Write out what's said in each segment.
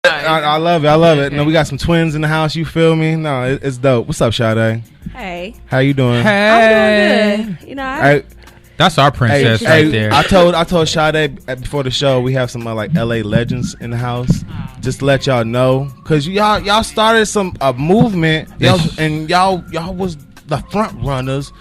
I love it. I love it. No, we got some twins in the house. You feel me? No, it's dope. What's up, Sade? Hey. How you doing? Hey. I'm doing good. You know, that's our princess right there. I told Sade before the show we have some like LA legends in the house. Just to let y'all know, cause y'all started a movement, y'all was the front runners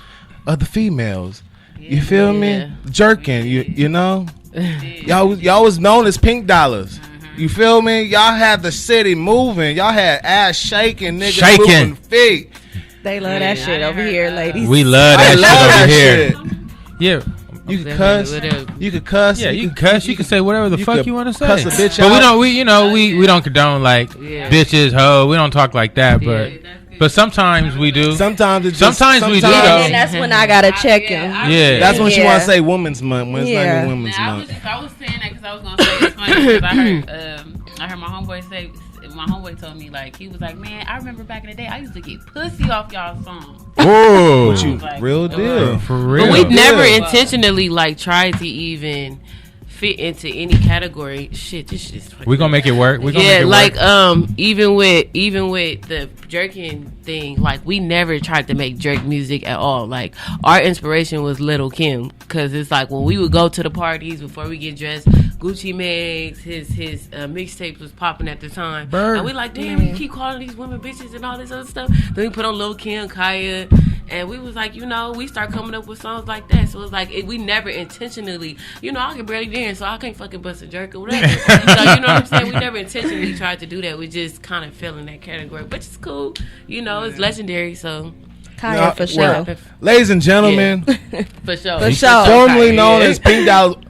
of the females. You feel me? Jerkin, you know. Y'all was known as PinkDollarz. You feel me? Y'all had the city moving. Y'all had ass shaking, niggas moving feet. They love that shit over here, ladies. We love that shit over here. Yeah. You can cuss. You can cuss. Yeah, you can cuss. You can say whatever the fuck you want to say. Cuss a bitch but out. we don't condone like bitches, hoe. We don't talk like that. But sometimes we do. Sometimes we do. And that's when I gotta check him. Yeah, that's when she want to say Women's Month. When it's not even Women's Month. I was saying that because I was gonna say it's funny because I heard my homeboy say. My homeboy told me, like, he was like, man, I remember back in the day, I used to get pussy off y'all's songs. Oh, like, real deal. For real. But we never intentionally, like, tried to even fit into any category. Shit, this shit is we gonna make it work. Even with the Jerkin thing, like, we never tried to make jerk music at all. Like, our inspiration was Little Kim, because it's like when we would go to the parties before we get dressed, Gucci Mags, his mixtapes was popping at the time. And we like, damn, we keep calling these women bitches and all this other stuff. Then we put on Lil Kim, Kaya, and we was like, we start coming up with songs like that. So it's like we never intentionally, I can barely dance, so I can't fucking bust a jerk or whatever. So you know what I'm saying? We never intentionally tried to do that. We just kind of fell in that category, which is cool. It's legendary. So. Kaya for sure. Ladies and gentlemen, for sure. Formerly known as PinkDollarz,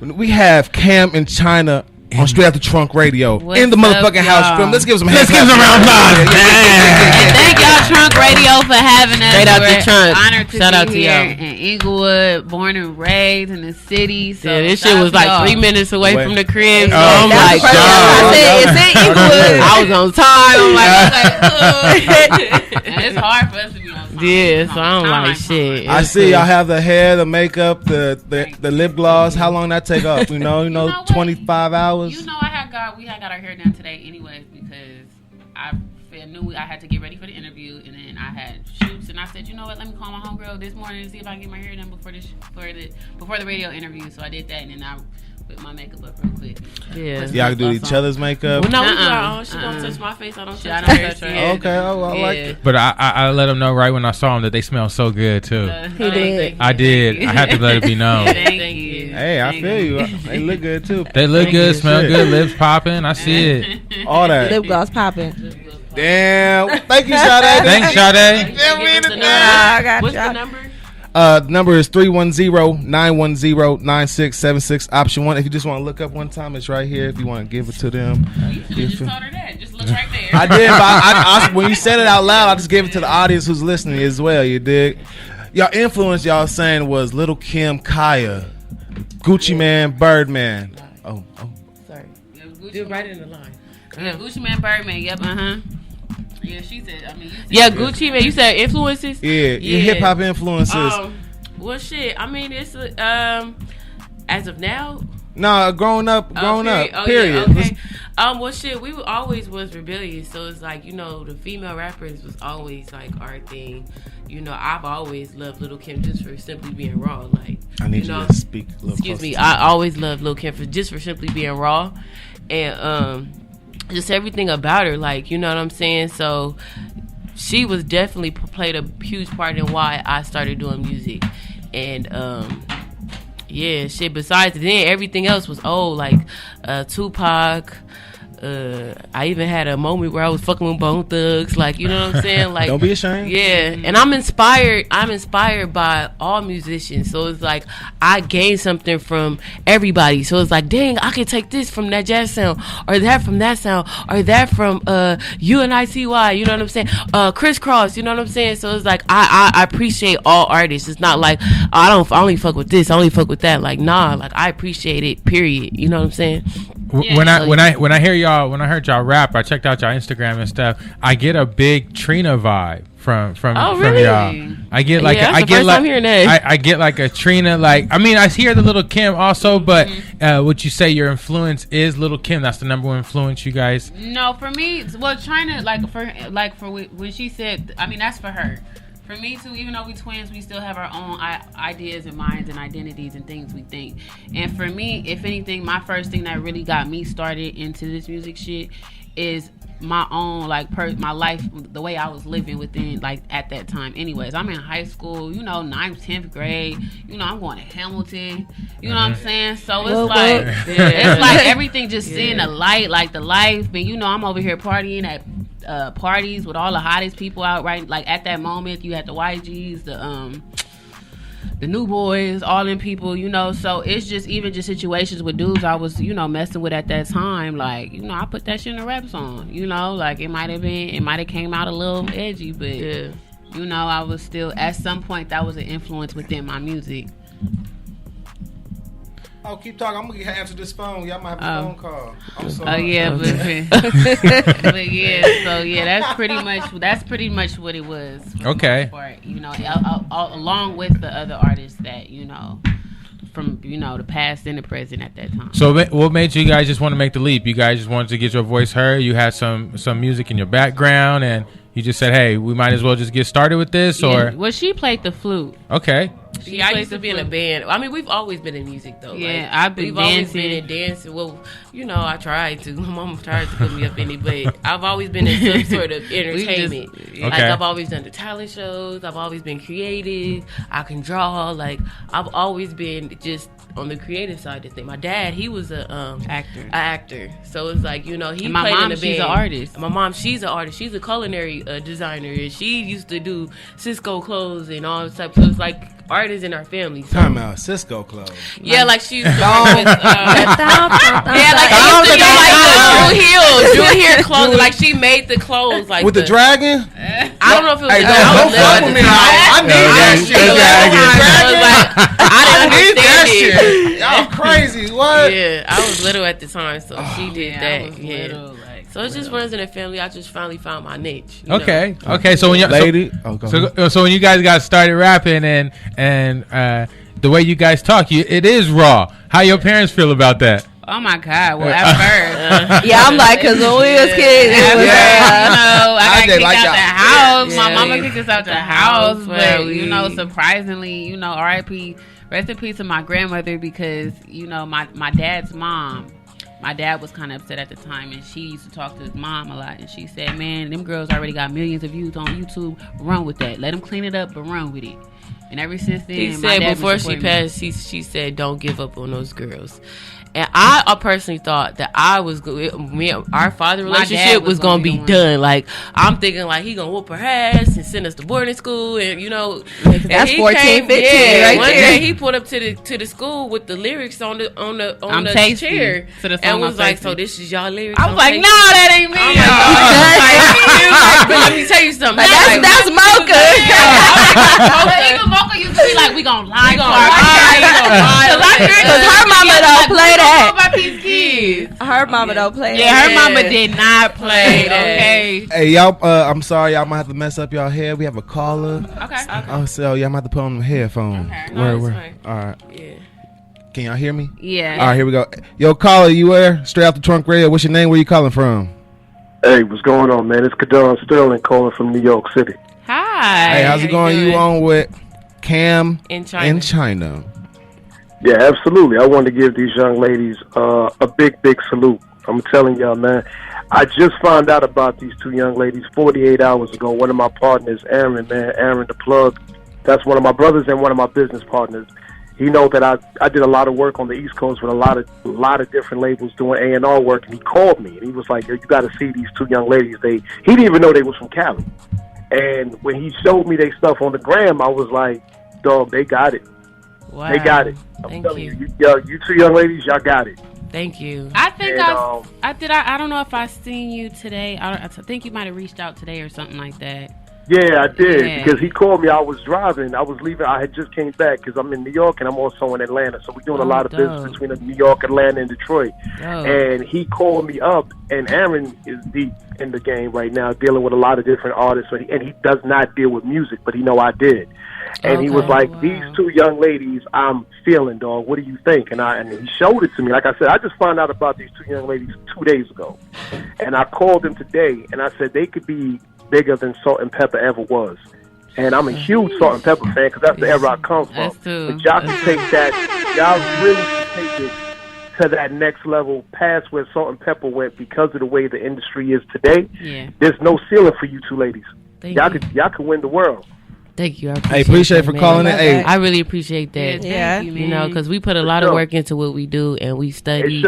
we have Cam&China on Straight Out the Trunk Radio in the motherfucking house. Let's give some hands. Let's give some round of applause. And thank y'all, Trunk Radio, for having us. Straight Out the Trunk. Honored to Shout out be to here y'all. in Inglewood, born and raised in the city. So this shit was like 3 minutes away from the crib. So I'm like, I said, it's in Inglewood. I was on time. I'm like, and it's hard for us to be on time. Yeah, so I'm like, shit. I see y'all have the hair, the makeup, the lip gloss. How long that take off? 25 hours. We had got our hair done today, anyways, because I knew I had to get ready for the interview, and then I had shoots, and I said, you know what? Let me call my homegirl this morning and see if I can get my hair done before the radio interview. So I did that, and then I put my makeup up real quick. Yeah, y'all can do each other's makeup. Well, no, we do our own. She don't touch my face. I don't touch her. Okay, I like it. But I let them know right when I saw them that they smell so good too. He did. I did. I had to let it be known. Thank you. Hey, I feel you. They look good too. They look good, smell good, lips popping. I see it. All that. Lip gloss popping. Damn. Thank you, Sade. Thanks, Sade. What's the number? The number is 310-910-9676. Option 1. If you just want to look up one time, it's right here. If you want to give it to them. You should have just told her that. Just look right there. I did, but I, when you said it out loud, I just gave it to the audience who's listening as well. You dig? Y'all influence y'all saying was Little Kim, Kaya, Gucci Man, Birdman. Oh. Sorry. You're right in the line. Yeah, Gucci Man, Birdman. Yep. Yeah, she said. Gucci Man. You said influences. Yeah. Hip hop influences. Well, shit. I mean, it's as of now. No, growing up. Period. Yeah, okay. Well, shit. We always was rebellious, so it's like the female rappers was always like our thing. I've always loved Lil Kim just for simply being raw. Like I need you to speak a little excuse me. I always loved Lil Kim for simply being raw, and just everything about her. Like you know what I'm saying. So she was definitely played a huge part in why I started doing music, and yeah, shit. Besides then, everything else was old, like Tupac. I even had a moment where I was fucking with Bone Thugs, like you know what I'm saying. Like, don't be ashamed. Yeah, and I'm inspired by all musicians. So it's like I gain something from everybody. So it's like, dang, I can take this from that jazz sound, or that from that sound, or that from UNICY. You know what I'm saying? Crisscross. You know what I'm saying? So it's like I appreciate all artists. It's not like I only fuck with this, I only fuck with that. Like nah, like I appreciate it. Period. You know what I'm saying? When I heard y'all rap, I checked out y'all Instagram and stuff. I get a big Trina vibe from really? y'all. I get like I get like I'm hearing that. I get like a Trina. Like I mean, I hear the Little Kim also, but would you say your influence is Little Kim? That's the number one influence you guys. No, for me, well, China, for when she said, I mean, that's for her. For me too, even though we twins, we still have our own ideas and minds and identities and things we think. And for me, if anything, my first thing that really got me started into this music shit is my own my life, the way I was living within at that time. Anyways, I'm in high school, 9th, 10th grade. I'm going to Hamilton. You know what I'm saying? So it's it's like everything just seeing the light, like the life. And I'm over here partying at parties with all the hottest people out right at that moment. You had the YGs, the new boys, all them people, so it's just even just situations with dudes I was, messing with at that time. I put that shit in a rap song, it might have came out a little edgy, but I was still, at some point, that was an influence within my music. Oh, keep talking. I'm gonna answer this phone. Y'all might have a phone call. I'm sorry. Oh yeah, but yeah. So yeah, that's pretty much what it was. Okay. Part, along with the other artists that from the past and the present at that time. So what made you guys just want to make the leap? You guys just wanted to get your voice heard. You had some music in your background, and you just said, "Hey, we might as well just get started with this." Yeah. Well, she played the flute. Okay. I used to be in a band. I mean, we've always been in music, though. Yeah, we've always been in dancing. Well, I tried to. My mom tried to put me up in it, but I've always been in some sort of entertainment. Okay. I've always done the talent shows. I've always been creative. I can draw. I've always been just on the creative side of things. My dad, he was an actor. So it's he and my played mom, in a band. She's an artist. My mom, she's an artist. She's a culinary designer, and she used to do Cisco clothes and all that stuff. So it's artists in our family. So. Time out, Cisco clothes. Yeah, she used to work with, Drew Hill clothes. She made the clothes with the dragon. I don't know if it was. Hey, don't fuck with me. I need that shit. I need that shit. Y'all crazy? What? Yeah, I was little at the time, so she did that. I was little, so it just runs in the family. I just finally found my niche. Okay. So when so when you guys got started rapping and the way you guys talk, it is raw. How your parents feel about that? Oh my God! Well, at first, yeah, I'm because when we was kids, it was I got kicked out the house. My mama kicked us out the house, but surprisingly, R.I.P. Rest in peace to my grandmother, because my dad's mom. My dad was kind of upset at the time, and she used to talk to his mom a lot, and she said, "Man, them girls already got millions of views on YouTube. Run with that. Let them clean it up, but run with it." And ever since then, he said before she passed, she said, "Don't give up on those girls." And I personally thought that our father relationship was gonna be done. I'm thinking he gonna whoop her ass and send us to boarding school, and that's 14, 15 right one there. day he pulled up to the school with the lyrics on the chair, and was "So this is y'all lyrics?" I was like, "No, that ain't me." But let me tell you something. That's Mocha. Even Mocha used to be like, "We gonna lie, because her mama don't play that. About these kids. Her mama don't play that. Yeah, her mama did not play. Okay. Hey, y'all. I'm sorry, y'all might have to mess up y'all hair. We have a caller. Okay. Oh, so y'all might have to put on the headphones. Okay. Where? All right. Yeah. Can y'all hear me? Yeah. All right, here we go. Yo, caller, you where? Straight out the trunk radio. What's your name? Where you calling from? Hey, what's going on, man? It's Kadon Sterling calling from New York City. Hi. Hey, how's it going? You on with Cam in China? Yeah, absolutely. I wanted to give these young ladies a big salute. I'm telling y'all, man. I just found out about these two young ladies 48 hours ago. One of my partners, Aaron the Plug, that's one of my brothers and one of my business partners. He knows that I did a lot of work on the East Coast with a lot of different labels doing A&R work, and he called me and he was like, "Yo, you got to see these two young ladies." He didn't even know they was from Cali, and when he showed me their stuff on the gram, I was like, "Dog, they got it." Wow. They got it. I'm telling you, you two young ladies, y'all got it. Thank you. I think I don't know if I seen you today. I think you might have reached out today or something like that. Yeah, I did Yeah. because he called me. I was driving. I was leaving. I had just came back because I'm in New York and I'm also in Atlanta. So we're doing a lot of business between New York, Atlanta, and Detroit. And he called me up. And Aaron is deep in the game right now, dealing with a lot of different artists. And he does not deal with music, but he know I did. And he was like, "These two young ladies, I'm feeling, dog. What do you think?" And he showed it to me. Like I said, I just found out about these two young ladies 2 days ago, and I called them today, and I said they could be bigger than Salt and Pepper ever was. And I'm a huge Salt and Pepper fan because that's the era I come from. But y'all can take that. Y'all really can take it to that next level, past where Salt and Pepper went because of the way the industry is today. Yeah. There's no ceiling for you two ladies. Y'all could win the world. Thank you. I appreciate for calling in. Hey, I really appreciate that. Yeah, you know, because we put a lot of work into what we do, and we study.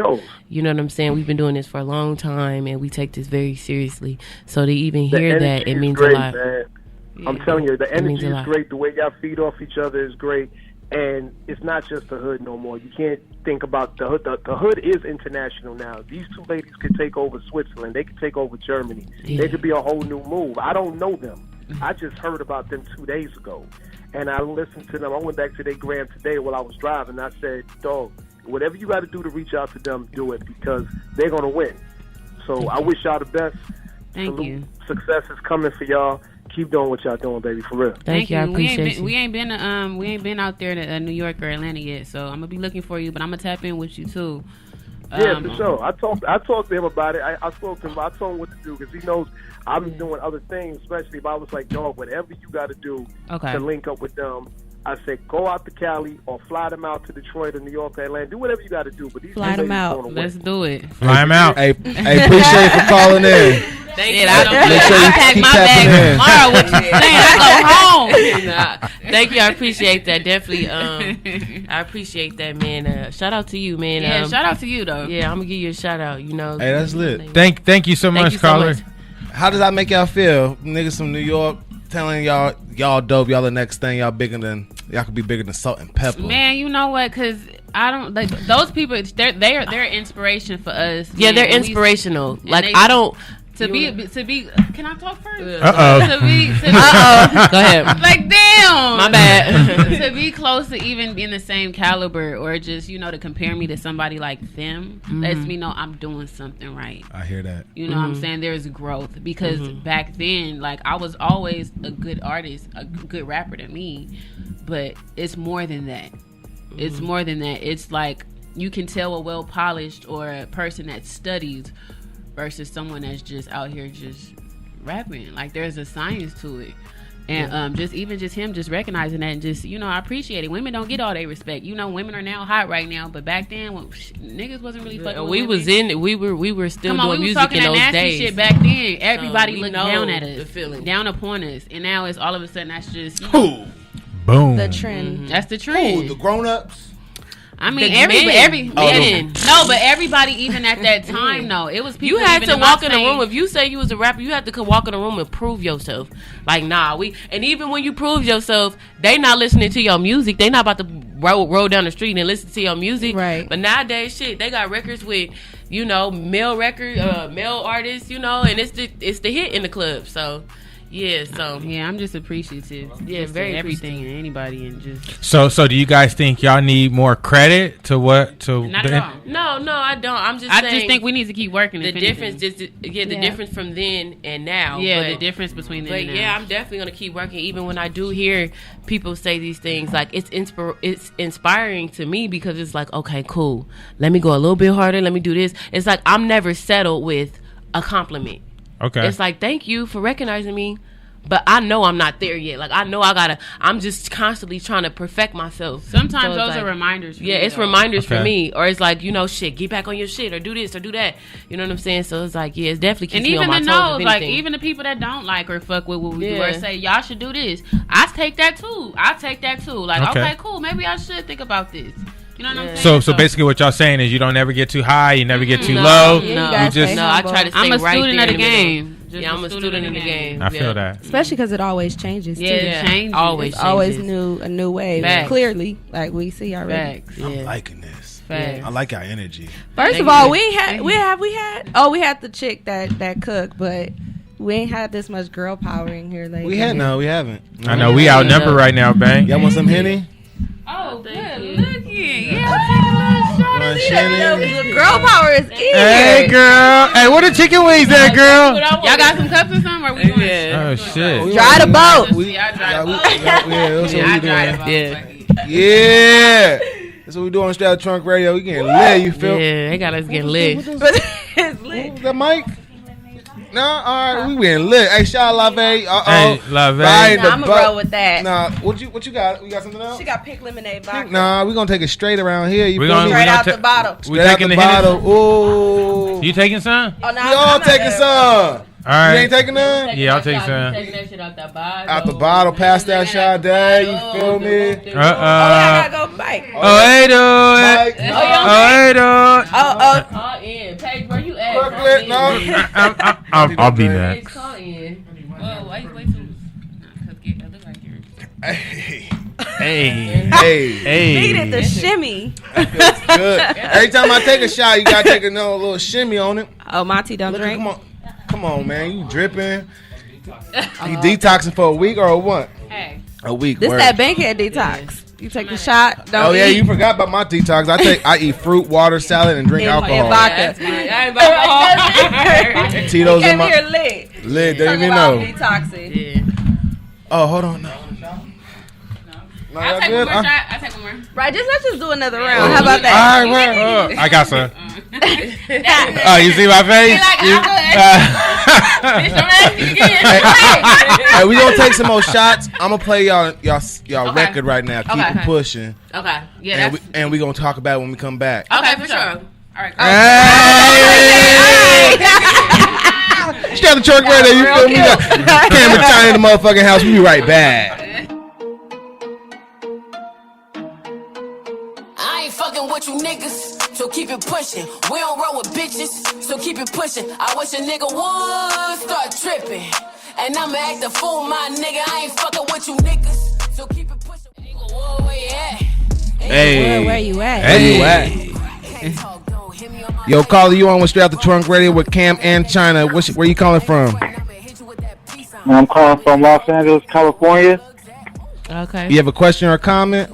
You know what I'm saying? We've been doing this for a long time, and we take this very seriously. So to even hear that, it means great, a lot. Man. I'm telling you, the energy is great. The way y'all feed off each other is great, and it's not just the hood no more. You can't think about the hood. The hood is international now. These two ladies could take over Switzerland. They could take over Germany. They could be a whole new move. I don't know them. I just heard about them 2 days ago, and I listened to them. I went back to their gram today while I was driving. I said, dog, whatever you got to do to reach out to them, do it, because they're going to win. So I wish y'all the best. Thank you. Success is coming for y'all. Keep doing what y'all doing, baby, for real. Thank you. I appreciate we ain't been out there to New York or Atlanta yet, so I'm gonna be looking for you. But I'm gonna tap in with you too. Yeah, for sure. I talked to him about it. I spoke to him. I told him what to do because he knows I'm doing other things, especially if I was like, dog, whatever you got to do to link up with them. I said, go out to Cali or fly them out to Detroit or New York or Atlanta. Do whatever you got to do. But these fly them out. Let's do it. Fly them out. Hey, appreciate for calling in. Thank you. I pack my bag tomorrow. What you saying? I go home. Thank you. I appreciate that. Definitely. I appreciate that, man. Shout out to you, man. Yeah, shout out to you, though. Yeah, I'm gonna give you a shout out. You know. Hey, that's lit. Thank you so much, caller. How does that make y'all feel, niggas from New York? Telling y'all dope, y'all the next thing, y'all could be bigger than Salt and Pepper. Man, you know what? Because I don't like those people. They're inspiration for us. Yeah, they're inspirational. Like I don't. To be. Can I talk first? To Go ahead. Like damn, my bad. To be close to even being the same caliber, or just to compare me to somebody like them, lets me know I'm doing something right. I hear that. You know what I'm saying? There's growth because back then, like I was always a good artist, a good rapper to me, but it's more than that. It's more than that. It's like you can tell a well polished or a person that studies versus someone that's just out here just rapping. Like there's a science to it. And just him just recognizing that and just I appreciate it. Women don't get all their respect. Women are now hot right now, but back then when niggas wasn't really fucking with we women. was in it. We were still doing music in those days. Shit back then. Everybody looked down at us, the feeling. Down upon us, and now it's all of a sudden that's just boom. The trend. That's the trend. The grown-ups. I mean, but everybody, even at that time, though, it was people. You had to walk in the room. If you say you was a rapper, you had to walk in the room and prove yourself. Like, and even when you prove yourself, they not listening to your music. They not about to roll down the street and listen to your music. Right. But nowadays, shit, they got records with, male artists, and it's the hit in the club. So. Yeah, I'm just appreciative. Yeah, very everything and anybody and just. So do you guys think y'all need more credit to what to? Not at all. No, I don't. I just think we need to keep working. The difference, difference from then and now. Yeah, the difference between then and now. Yeah, I'm definitely gonna keep working. Even when I do hear people say these things, like it's inspiring to me because it's like, okay, cool. Let me go a little bit harder. Let me do this. It's like I'm never settled with a compliment. Okay. It's like, thank you for recognizing me, but I know I'm not there yet. Like, I know I'm just constantly trying to perfect myself. Sometimes those are reminders for me. It's reminders for me. Or it's like, shit, get back on your shit or do this or do that. You know what I'm saying? So it's like, it's definitely keeps me on my toes. Like, even the people that don't like or fuck with what we do or say, y'all should do this. I take that too. Like, okay, cool. Maybe I should think about this. You know what I'm saying? So basically what y'all saying is you don't ever get too high, you never get too low. I try to stay I'm a right student there of the game. I'm a student in the game. I feel that. Especially because it always changes, too. It changes. It's always a new wave. Facts. Clearly, like we see already. Facts. I'm liking this. Facts. I like our energy. First of all, we had the chick that cooked, but We ain't had this much girl power in here lately. We haven't. I know we outnumbered right now, bang. Y'all want some Henny? Oh, good looking. Girl power is in. Hey, girl. Hey, where the chicken wings at, girl? Y'all got some cups or something? Or we doing? Oh shit. Dry the boat. Yeah. That's what we do on Str8OutDaTrunkRadio. Trunk Radio. We getting lit. You feel? Yeah, they got us getting lit. It's lit. That mic? No, all right, we getting lit. Hey, shout out Lave. Hey, Lave. I'm gonna roll with that. Nah, what you got? You got something else? She got pink lemonade vodka. Nah, we gonna take it straight around here. You feel me? Straight out the bottle. We taking the bottle. Ooh. You taking some? Oh, no, We all taking some. All right. You ain't taking none? Yeah, I'll take some. Taking that shit out the bottle. Out the bottle, pass that shot, Dad. You feel me? Oh, yeah, I gotta go Mike. Oh, hey, dude. Call in. Paige, where you at? Brooklyn, no. I'll be next. Call in. Whoa, wait till. Because it look like yours. Hey. Needed the shimmy. Feels good. Every time I take a shot, you gotta take a little shimmy on it. Oh, Monty don't drink. Come on, man. You dripping. You detoxing for a week or a what? Hey. A week. This word. that bankhead detox. You take the shot. Don't Oh yeah, eat. you forgot about my detox. I eat fruit, water, salad, and drink alcohol. And vodka. Tito's in Came my here lit. lid. They Talk didn't even about know. detoxing. Yeah. Oh, hold on. No, I'll take one more shot. I'll take one more. Right, let's just do another round. How about that? All right, I got some. Oh, you see my face? Hey, we gonna take some more shots. I'm gonna play y'all Okay. record right now. Keep it pushing. Okay. Yeah. And we gonna talk about it when we come back. Okay, for sure. All right. Hey! SpecialGuest, you feel me? Cam&China in the motherfucking house. We be right back. I ain't fucking with you niggas, so keep it pushing. We don't roll with bitches, so keep it pushing. I wish a nigga would start tripping. And I'ma act a fool, my nigga. I ain't fucking with you niggas, so keep it pushing. Whoa, where you at? Hey. Where you at? Where you at? Yo, caller, you on with Str8OutDaTrunkRadio with Cam&China. Where you calling from? I'm calling from Los Angeles, California. Okay. You have a question or a comment?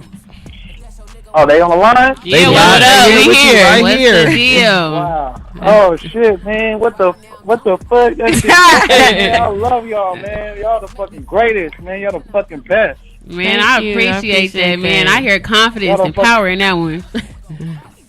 Oh, they on the line? Yeah, what up? We here. Right What's here. the deal? Wow. Oh shit, man! What the fuck? That shit, man, I love y'all, man. Y'all the fucking greatest, man. Y'all the fucking best. Man, Thank I you. appreciate that, man. that. I hear confidence and power in that one.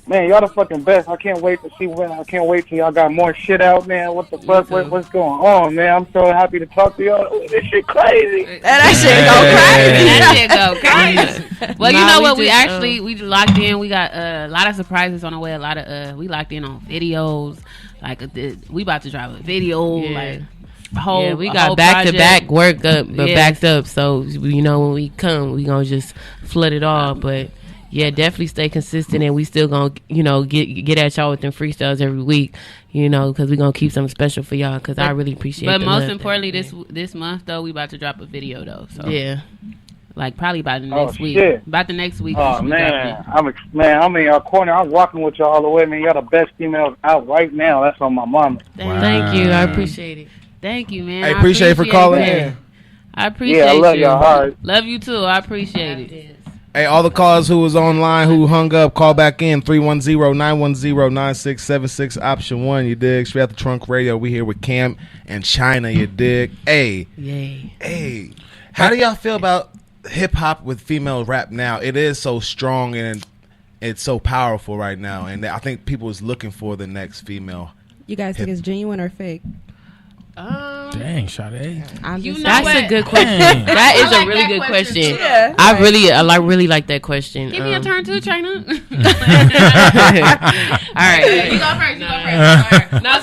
Man, y'all the fucking best. I can't wait to see when. I can't wait till y'all got more shit out, man. What the fuck? What's going on, man? I'm so happy to talk to y'all. This shit crazy. That shit go crazy. That shit go crazy. Well, you Nah, know we what? We just, actually we locked in. We got a lot of surprises on the way. A lot of we locked in on videos. Like we about to drive a video. Like whole. We got back to back work up, but Yeah. backed up. So you know when we come, we gonna just flood it all. But yeah, definitely stay consistent, and we still gonna get at y'all with them freestyles every week. Because we gonna keep something special for y'all. Because I really appreciate. But the most love importantly, this month though, we about to drop a video though. So yeah. like probably by the next week. Shit. About the next week. Oh we man, I'm in your corner. I'm walking with y'all all the way, man. Y'all the best females out right now. That's on my mama. Thank you. I appreciate it. Thank you, man. I appreciate you for calling in. I appreciate I love you. y'all hard. Love you too. I appreciate it. Hey, all the callers who was online who hung up, call back in 310-910-9676 option 1. You dig? Str8OutDaTrunkRadio. We here with Cam&China. You dig? Hey, Yay. hey. How do y'all feel about hip hop with female rap now? It is so strong and it's so powerful right now, and I think people is looking for the next female. You guys think it's genuine or fake? Dang, Sade. That's a good question. That is a really good question. Yeah. I really like that question. Give me a turn too, China. All right. You go first. No,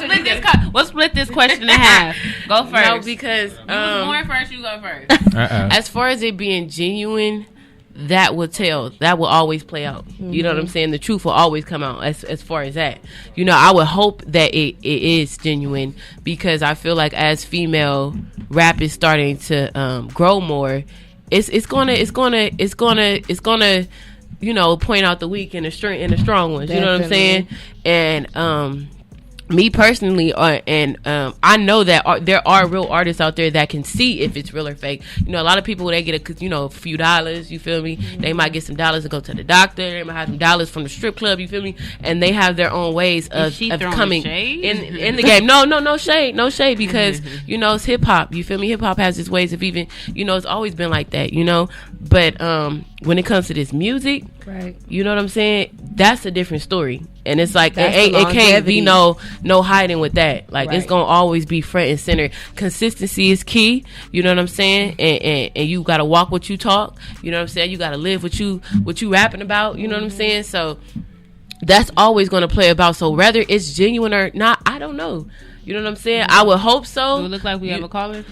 we'll split this question in half. Go first. No, because you was born first. You go first. as far as it being genuine, that will tell. That will always play out. You know what I'm saying? The truth will always come out as far as that. I would hope that it is genuine, because I feel like as female rap is starting to grow more, it's gonna point out the weak and the strong ones. You know what I'm saying? And me personally, I know that there are real artists out there that can see if it's real or fake. You know, a lot of people, they get a few dollars, you feel me? They might get some dollars to go to the doctor. They might have some dollars from the strip club, you feel me? And they have their own ways of coming in the game. No shade, because it's hip hop. You feel me? Hip hop has its ways of even, it's always been like that, But when it comes to this music, right? You know what I'm saying? That's a different story. And it's like it can't be no hiding with that. Like, it's gonna always be front and center. Consistency is key. You know what I'm saying? And you gotta walk what you talk. You know what I'm saying? You gotta live what you rapping about. You know what I'm saying? So that's always gonna play about. So whether it's genuine or not, I don't know. You know what I'm saying? I would hope so. Do it look like we have a caller?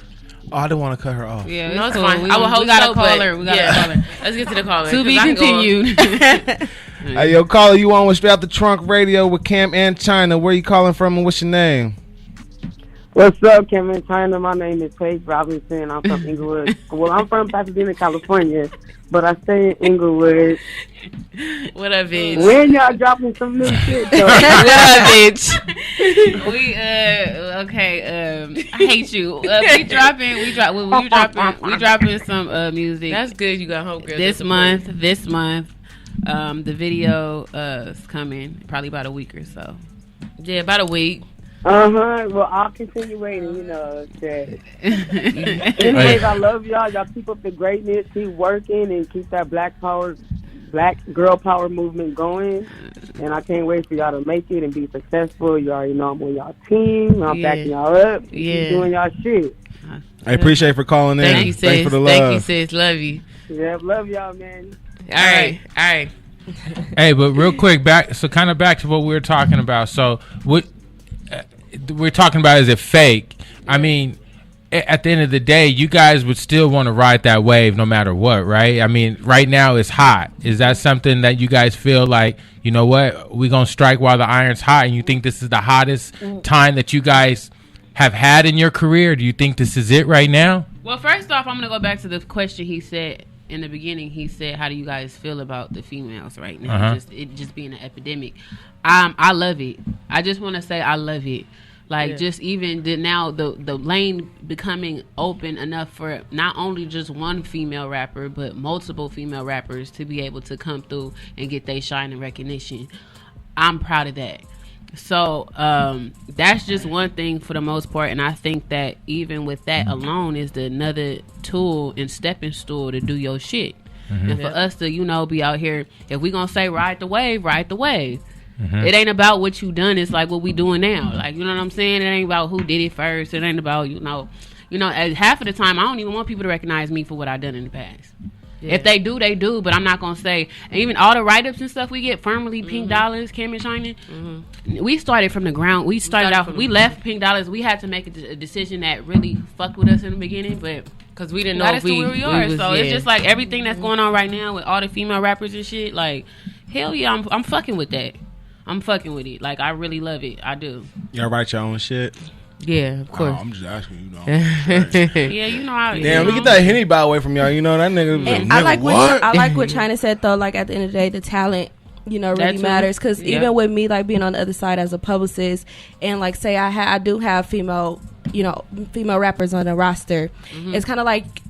Oh, I didn't want to cut her off. Yeah, no, it's fine. I would hope we got so, a caller. We got a caller. Let's get to the caller. To be continued. Hey, yo, caller, you on with Straight Out the Trunk Radio with Cam&China. Where you calling from and what's your name? What's up, Cam&China? My name is Paige Robinson. I'm from Inglewood. Well, I'm from Pasadena, California, but I stay in Inglewood. What up, bitch? When y'all dropping some new shit, though? What up, bitch? I hate you. We dropping some music. That's good. You got homegirls this month. The video is coming probably about a week or so. Yeah, about a week. Well, I'll continue waiting, Anyways, I love y'all. Y'all keep up the greatness, keep working, and keep that black girl power movement going. And I can't wait for y'all to make it and be successful. You already know I'm on y'all team. I'm backing y'all up. Keep doing y'all shit. I appreciate you for calling in. Thank you, sis. Thanks for the love. Thank you, sis. Love you. Yeah, love y'all, man. All right. Hey, but real quick, back to what we were talking about. So what we're talking about, is it fake? I mean, at the end of the day, you guys would still want to ride that wave no matter what, right? I mean, right now it's hot. Is that something that you guys feel like, you know what, we're going to strike while the iron's hot, and you think this is the hottest time that you guys have had in your career? Do you think this is it right now? Well, first off, I'm going to go back to the question he said in the beginning. He said, how do you guys feel about the females right now? It just being an epidemic. I love it. I just want to say I love it. Like, just even now the lane becoming open enough for not only just one female rapper, but multiple female rappers to be able to come through and get their shine and recognition. I'm proud of that. So that's just one thing for the most part. And I think that even with that alone is another tool and stepping stool to do your shit. And for us to, be out here, if we going to say ride the wave, ride the wave. It ain't about what you done. It's like what we doing now. Like, you know what I'm saying? It ain't about who did it first. It ain't about, half of the time, I don't even want people to recognize me for what I done in the past. If they do, they do. But I'm not going to say, and even all the write-ups and stuff we get, formerly PinkDollarz, Cam&China, we started from the ground. We left PinkDollarz. We had to make a decision that really fucked with us in the beginning, but because we didn't know if where we are. So it's just like everything that's going on right now with all the female rappers and shit, like, hell yeah, I'm fucking with that. I'm fucking with it. Like, I really love it. I do. Y'all write your own shit? Yeah, of course. I'm just asking, Yeah, Damn, we get that Henny by away from y'all. That nigga. And I like what China said, though. Like, at the end of the day, the talent, really matters. Because even with me, like, being on the other side as a publicist, and, like, say I do have female rappers on the roster, it's kind of like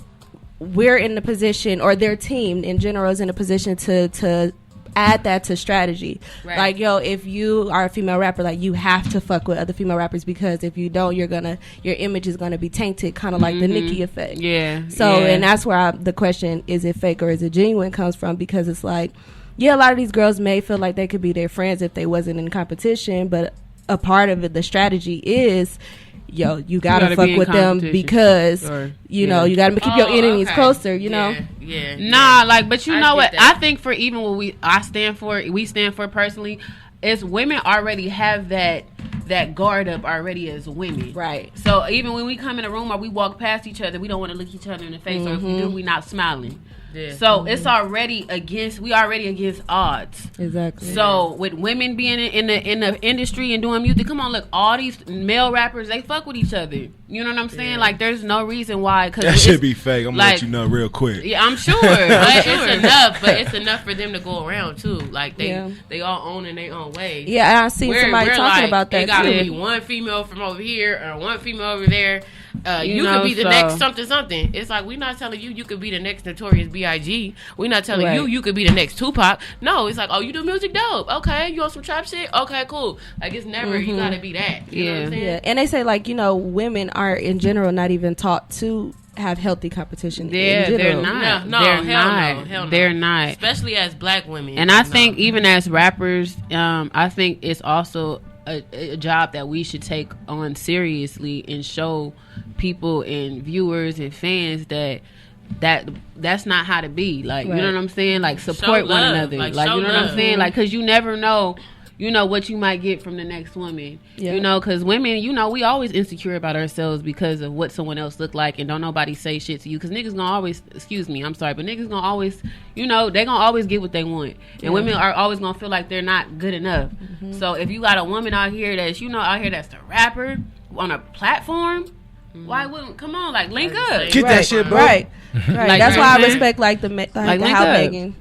we're in the position, or their team in general is in a position to add that to strategy. Right. Like, if you are a female rapper, like, you have to fuck with other female rappers, because if you don't, your image is gonna be tainted, kind of like the Nicki effect. Yeah. So, and that's where the question, is it fake or is it genuine, comes from, because it's like, a lot of these girls may feel like they could be their friends if they wasn't in competition, but a part of it, the strategy is, you gotta fuck with them because you gotta keep your enemies closer. Yeah. Nah, like, but you know what? I think for even what we stand for personally, is women already have that guard up already as women. Right. So even when we come in a room or we walk past each other, we don't want to look each other in the face, or if we do, we not smiling. Yeah. So it's already against odds. Exactly. So with women being in the industry and doing music, come on, look, all these male rappers, they fuck with each other. You know what I'm saying? Like, there's no reason why. Cause that should be fake. I'm gonna let you know real quick. Yeah, I'm sure. It's enough, but it's enough for them to go around too. Like they all own in their own way. Yeah, I see somebody talking about that. It gotta be one female from over here or one female over there. You could be the next something. It's like, we're not telling you could be the next Notorious B.I.G. We're not telling you could be the next Tupac. No, it's like, oh, you do music, dope. Okay, you on some trap shit? Okay, cool. Like, it's never, you gotta be that. You know what I'm saying? Yeah, and they say, like, women are in general not even taught to have healthy competition. Yeah, they're not. No, they're not. Hell no. They're not. Especially as black women. And I think even as rappers, I think it's also a job that we should take on seriously and show people and viewers and fans that's not how to be. Like, you know what I'm saying? Like, support one another. Like, you know what I'm saying? Like, because you never know, what you might get from the next woman. Yeah. Because women, we always insecure about ourselves because of what someone else look like, and don't nobody say shit to you. Because niggas gonna always, excuse me, I'm sorry, but niggas gonna always, they gonna always get what they want. And women are always gonna feel like they're not good enough. Mm-hmm. So if you got a woman out here that's, that's the rapper on a platform, why wouldn't, come on, like, link up. Get that shit, bro. Right. Like, that's why I respect, like, how Megan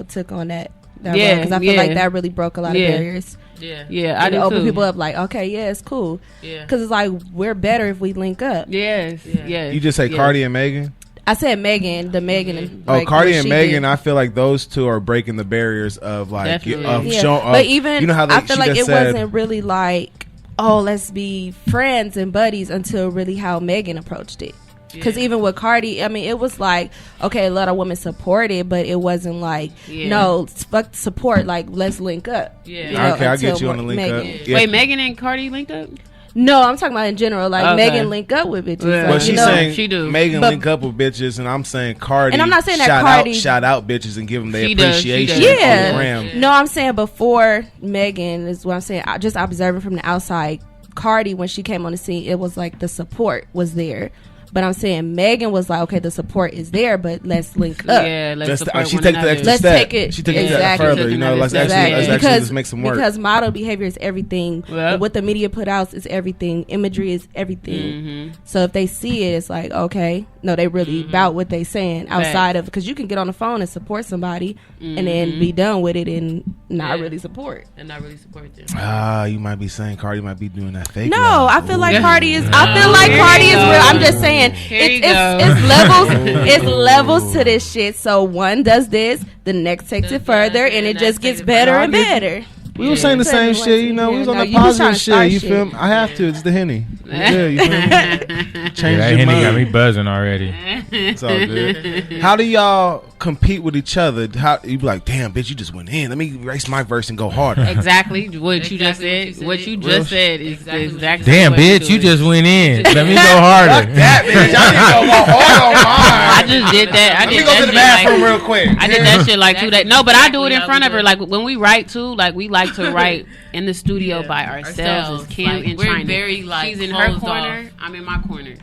took on that. Because I feel like that really broke a lot of barriers. I do open too. people up, like, okay, it's cool. Because it's like, we're better if we link up. Yes. You just say Cardi and Megan? I said Megan, the Megan. And, like, Cardi and Megan, I feel like those two are breaking the barriers of, like, showing. But even, I feel like it wasn't really like, oh, let's be friends and buddies until really how Megan approached it. Because even with Cardi, I mean, it was like, okay, a lot of women support it, but it wasn't like, no, fuck support, like, let's link up. Yeah. Okay, I'll get you on the link up. Yeah. Wait, Megan and Cardi linked up? No, I'm talking about in general. Like, Megan link up with bitches. Yeah. Like, well, she's saying she do. Megan link up with bitches, and I'm saying Cardi. And I'm not saying that Cardi shout out bitches and give them their appreciation. Yeah. No, I'm saying before Megan is what I'm saying. Just observing from the outside, Cardi, when she came on the scene, it was like the support was there. But I'm saying Megan was like, okay, the support is there, but let's link up. Yeah, let's support she takes the extra let's step. Take it. She takes that further. Let's actually make some work. Because model behavior is everything. Yep. What the media put out is everything. Imagery is everything. Mm-hmm. So if they see it, it's like, okay, no, they really about what they saying outside of, because you can get on the phone and support somebody and then be done with it and not really support. And not really support them. You might be saying Cardi might be doing that fake. No, I feel like Cardi is. I feel like Cardi is real. I'm just saying. It's levels. It's levels to this shit. So one does this, the next takes it further, and it just gets better and better. We were saying the same shit, we was on the positive shit. You feel me? I have to. It's the Henny. Yeah, you feel me? Change that Henny got me buzzing already. It's all good. How do y'all compete with each other? How you be like, damn, bitch, you just went in. Let me erase my verse and go harder. Exactly what you just said. What you just said is exactly. Damn, bitch, you just went in. Let me go harder. Fuck that, bitch. I need to go hard on mine. I just did that. Let me go to the bathroom real quick. I did that shit like 2 days. No, but I do it in front of her. Like when we write too. Like we like to write in the studio by ourselves. As Cam&China. We're very like she's in her corner. I'm in my corner.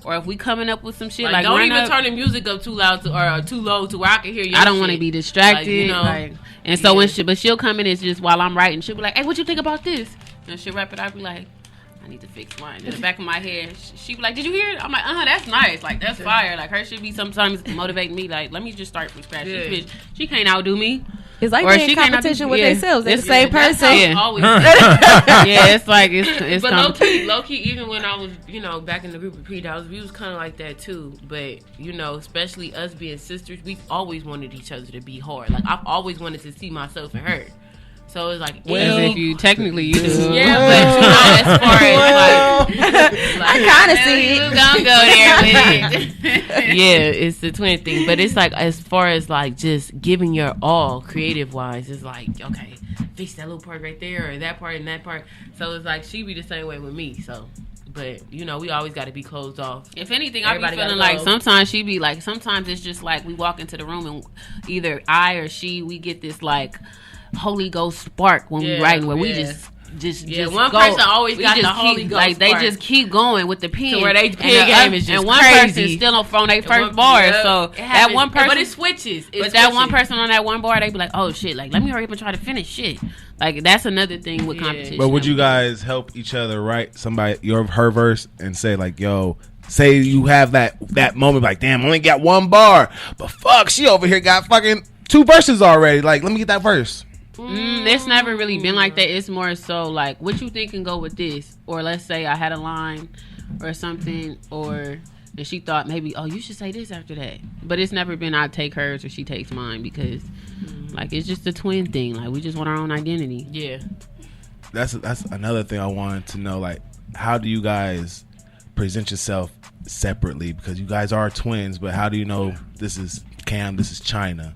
Or if we coming up with some shit, like don't even turn the music up too loud or too low to where I can hear you. I don't want to be distracted. And so when she'll come in, it's just while I'm writing, she'll be like, "Hey, what you think about this?" And she'll rap it. I'll be like, "I need to fix mine." In the back of my head, she be like, "Did you hear it?" I'm like, that's nice. Like that's fire. Like her should be sometimes motivating me. Like let me just start from scratch. This bitch, she can't outdo me. It's like they're in competition with themselves. They're the same person. It's like it's. But low key, even when I was back in the group of PinkDollarz, we was kind of like that too. But especially us being sisters, we've always wanted each other to be hard. Like I've always wanted to see myself in her. So it's like, if you technically you do, yeah, but as far as I kind of see it. Gonna go there with it. Yeah, it's the twin thing, but it's like as far as like just giving your all, creative wise, it's like okay, fix that little part right there or that part and that part. So it's like she be the same way with me. So. But, we always got to be closed off. If anything, I be feeling like sometimes she be like, sometimes it's just like we walk into the room and either I or she, we get this like Holy Ghost spark when we writing where we just one person always got the Holy Ghost. Like they just keep going with the pen to where they pen game is just and one crazy. person still on their first bar. So that one person, but it switches. That one person on that one bar, they be like, "Oh shit! Like let me hurry up and try to finish shit." Like that's another thing with competition. But would you guys help each other write her verse and say like, "Yo"? Say you have that moment like, damn, I only got one bar, but fuck, she over here got fucking 2 verses already. Like, let me get that verse. It's never really been like that. It's more so like, what you think can go with this? Or let's say I had a line or something, and she thought maybe, oh, you should say this after that. But it's never been I take hers or she takes mine because, like, it's just a twin thing. Like, we just want our own identity. Yeah. That's another thing I wanted to know. Like, how do you guys present yourself separately, because you guys are twins, but how do you know this is Cam, this is China?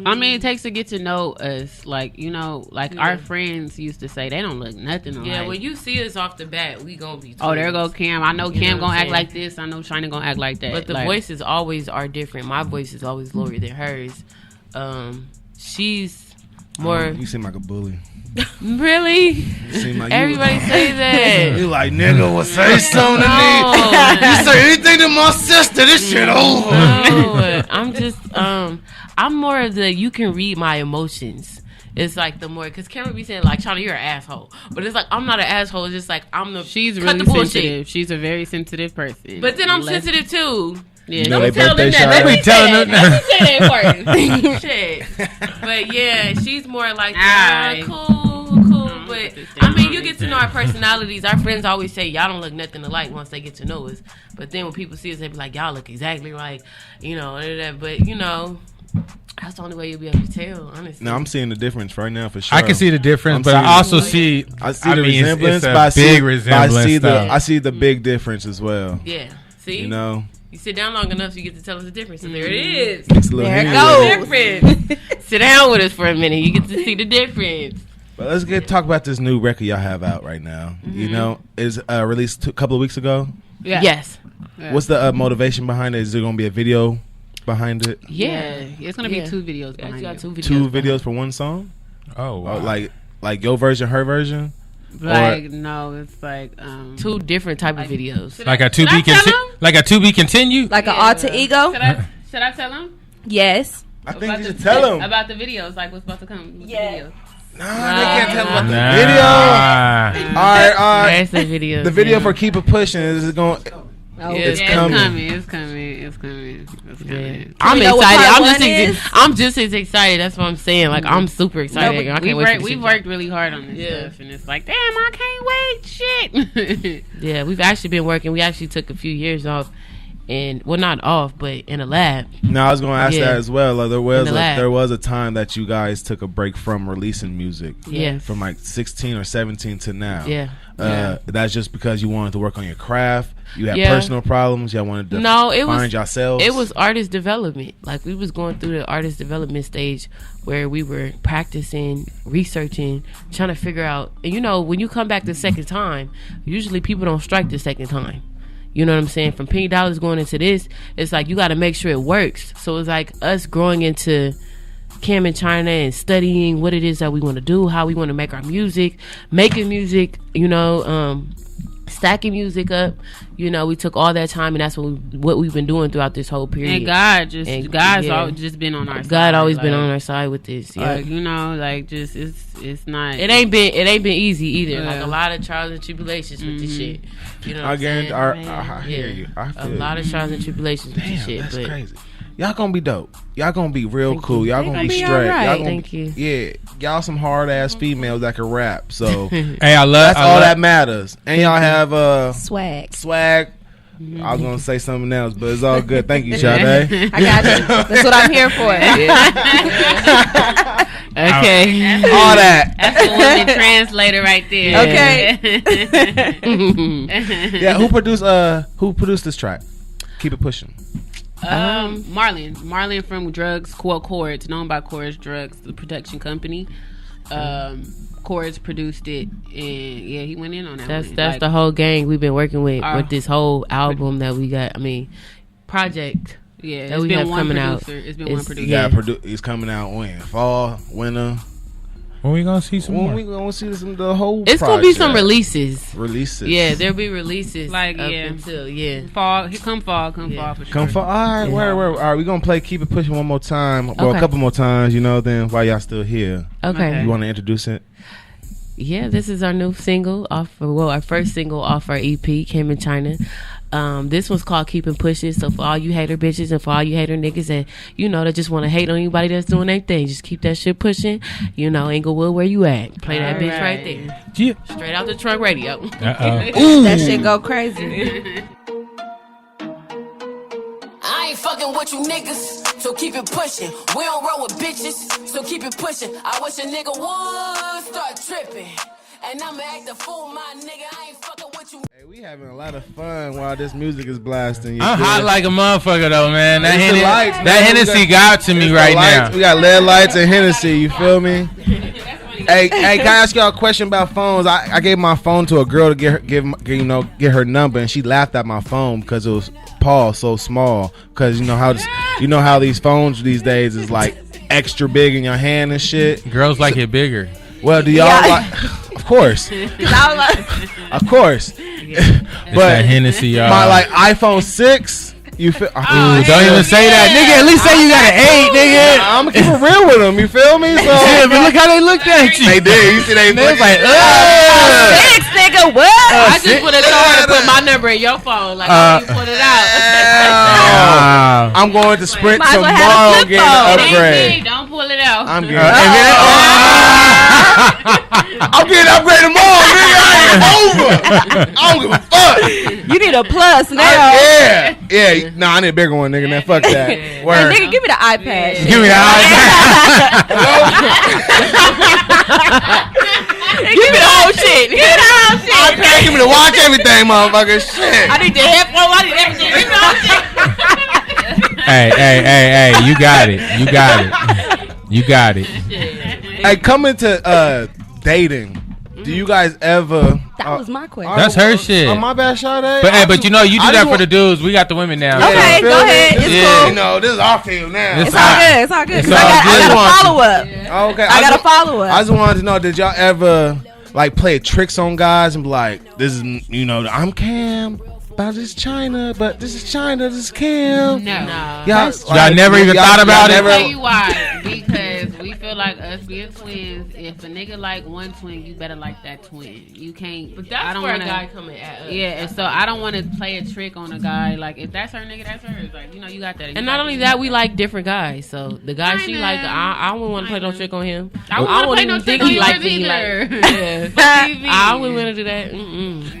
I mean, it takes to get to know us. Like, you know, like our friends used to say they don't look nothing alike. Yeah, when you see us off the bat, we gonna be twins. Oh, there go Cam. I know Cam gonna act like this. I know China gonna act like that. But the voices always are different. My voice is always lower than hers. She's more. You seem like a bully. Really? Like everybody say that. You like, nigga, will say something to me. You say anything to my sister, this shit over. No, I'm just, I'm more of the you can read my emotions. It's like the more, because Cameron be saying like, China, you're an asshole, but it's like I'm not an asshole. It's just like I'm the. She's really sensitive. She's a very sensitive person. But then I'm sensitive too. Yeah, don't tell them that. Let me tell them that. Let me say that important. Shit. But yeah, she's more like cool. But I mean, you get to know our personalities. Our friends always say y'all don't look nothing alike once they get to know us. But then when people see us, they be like, y'all look exactly like, you know, but you know. That's the only way you'll be able to tell, honestly. No, I'm seeing the difference right now for sure. I can see the difference, but I also see the resemblance. It's a big resemblance. I see the big difference as well. Yeah. See? You know? You sit down long enough, you get to tell us the difference. And there it is. There it goes. Difference. Sit down with us for a minute. You get to see the difference. But let's talk about this new record y'all have out right now. Mm-hmm. You know, is released a couple of weeks ago. Yeah. Yes. Yeah. What's the motivation behind it? Is there going to be a video behind it? Yeah. It's going to be 2 videos behind it. 2 videos for one song? Oh, wow. Like your version, her version? Like, no, it's like 2 different type of videos. Like a to be continued? Like an alter ego? Should I tell them? Yes. I think you should tell them. About the videos, like what's about to come with the videos. Nah, they can't tell about the video. All right. That's the video. The video for Keep It Pushin' is going. It's coming. I'm excited. I'm just as excited. That's what I'm saying. Like, I'm super excited. I can't wait. We've worked really hard on this stuff, and it's like, damn, I can't wait. Shit. Yeah, we've actually been working. We actually took a few years off, and well, not off, but in a lab. No, I was going to ask that as well. Like, there was a time that you guys took a break from releasing music. Yeah. From like 16 or 17 to now. Yeah. That's just because you wanted to work on your craft. You had personal problems. Y'all wanted to find yourselves. It was artist development. Like, we was going through the artist development stage where we were practicing, researching, trying to figure out. And you know, when you come back the second time, usually people don't strike the second time. You know what I'm saying? From PinkDollarz going into this, it's like you got to make sure it works. So it's like us growing into Cam&China and studying what it is that we want to do, how we want to make our music, making music, you know, stacking music up. You know, we took all that time, and that's what we've been doing throughout this whole period. And God's always just been on our side. God always been on our side with this. Yeah, like, you know, like just it's not. It ain't been easy either. Like a lot of trials and tribulations with this shit. You know, I hear you. I feel a lot of trials and tribulations with this shit. That's crazy. Y'all gonna be dope. Y'all gonna be real cool. Y'all gonna be straight. Right. Y'all gonna Thank you. Yeah, y'all some hard ass females that can rap. So hey, that's all that matters. And y'all have swag. Mm-hmm. I was gonna say something else, but it's all good. Thank you, Sade. I got you. That's what I'm here for. Okay. All that. That's the woman translator right there. Okay. Yeah. Who produced this track? Keep It Pushin'. Marlon from Chords, known by Chords Drugs, the production company. Chords produced it, and yeah, he went in on that. That's like, the whole gang we've been working with this whole album that we got. I mean, project. Yeah, that we have coming out. It's been one producer. Yeah, it's coming out when? Fall, winter. When we gonna see some more? We gonna see the whole. It's gonna be some releases. Yeah, there'll be releases. Like until fall. Come fall for sure. Come fall. All right, where? All right, we gonna play "Keep It Pushing" one more time. Well, a couple more times, then while y'all still here. Okay. You want to introduce it? Yeah, this is our new single our first single off our EP, Cam&China. This one's called Keep It Pushin'. So for all you hater bitches and for all you hater niggas that that just want to hate on anybody that's doing their thing, just keep that shit pushing. Inglewood, where you at? Play that bitch right there. Yeah. Straight out the trunk radio. That shit go crazy. I ain't fucking with you niggas, so keep it pushing. We don't roll with bitches, so keep it pushing. I wish a nigga would start tripping. And I'ma act a fool, my nigga. I ain't fucking with you. Hey, we having a lot of fun while this music is blasting. I'm hot like a motherfucker though, man. That Hennessy, Hennessy got to me right now. We got LED lights and Hennessy. You feel me? Hey, can I ask y'all a question about phones? I gave my phone to a girl to get her number, and she laughed at my phone because it was so small. Because how these phones these days is like extra big in your hand and shit. Girls like it bigger. Well, do y'all like? Of course. Of course. But that Hennessy, y'all. My iPhone 6. You feel? Don't even say that, nigga. At least say you got an 8, nigga. I'm gonna keep it real with them. You feel me? So yeah, but look how they looked at you. They did. You see, they was like, 6, nigga. What? I just would have told her to put my number in your phone, like you put it out. I'm going to Sprint tomorrow getting an upgrade. Don't pull it out. I'm getting. I'm getting upgrade tomorrow, nigga. Over. I don't give a fuck. You need a plus now. Yeah. No, I need a bigger one, nigga. Man, fuck that. Word. Nigga, give me the iPad. Give me the iPad. Give me the whole shit. iPad, give me the watch, everything, motherfucker. Shit. I need the headphone. I need everything. Give me the whole shit. Hey. You got it. Hey, coming to dating. Do you guys ever? That was my question. That's her shit. Oh, my bad, Sade. But you do that for the dudes. We got the women now. Okay, go ahead. It's cool. This is our field now. It's all good. It's all I good. got a follow up. Okay, I got a follow up. I just wanted to know, did y'all ever play tricks on guys and be like, this is I'm Cam, but this is China, this is Cam. No. Y'all never even thought about it? I'll tell you why. Because we feel like us being twins, if a nigga like one twin, you better like that twin. You can't. But that's where a guy coming at us. Yeah, and so I don't want to play a trick on a guy. Like, if that's her nigga, that's hers. Like, you got that. And not only that, we like different guys. So the guy she like, I wouldn't want to play no trick on him. I wouldn't even think he liked me. I wouldn't want to do that.